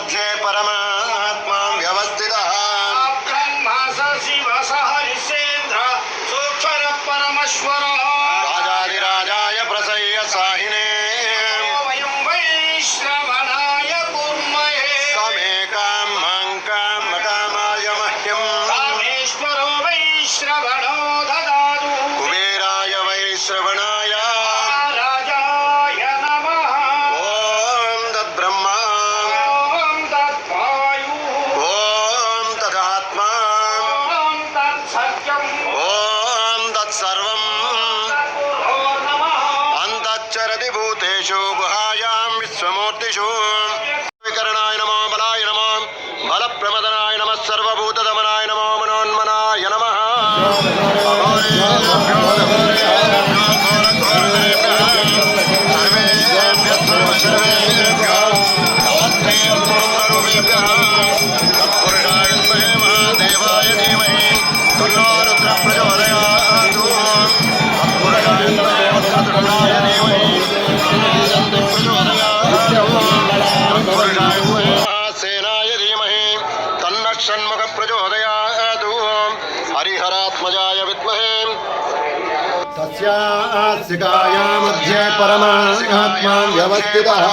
मध्ये परमात्मा व्यवस्थितः ब्रह्मा शिव हरिश्चेन्द्र सोक्षर परमेश्वर राजाधिराजाय प्रसह्य साहिने वयं वैश्रवणाय कुर्महे समेकामं कामकामाय मह्यं कामेश्वरो वैश्रवणो ददातु कुबेराय वैश्रवणाय राजाय नमः ॐ तद्ब्रह्मा ॐ तद्वायुः ॐ तदात्मा ॐ तत्सत्यम् ॐ तत्सर्वं तद्गुरो नमः अन्तश्चरति भूतेषु गुहायां विश्वमूर्तिषु विकरणाय नमो बलाय नमो बलप्रमदनाय नमः सर्वभूतदमनाय नमो मनोन्मनाय नमः सेनाय धीमहि तन्नः षण्मुखः प्रचोदयात् हरिहरात्मजाय विद्महे तस्यास्य काया मध्ये परमात्मा व्यवस्थितः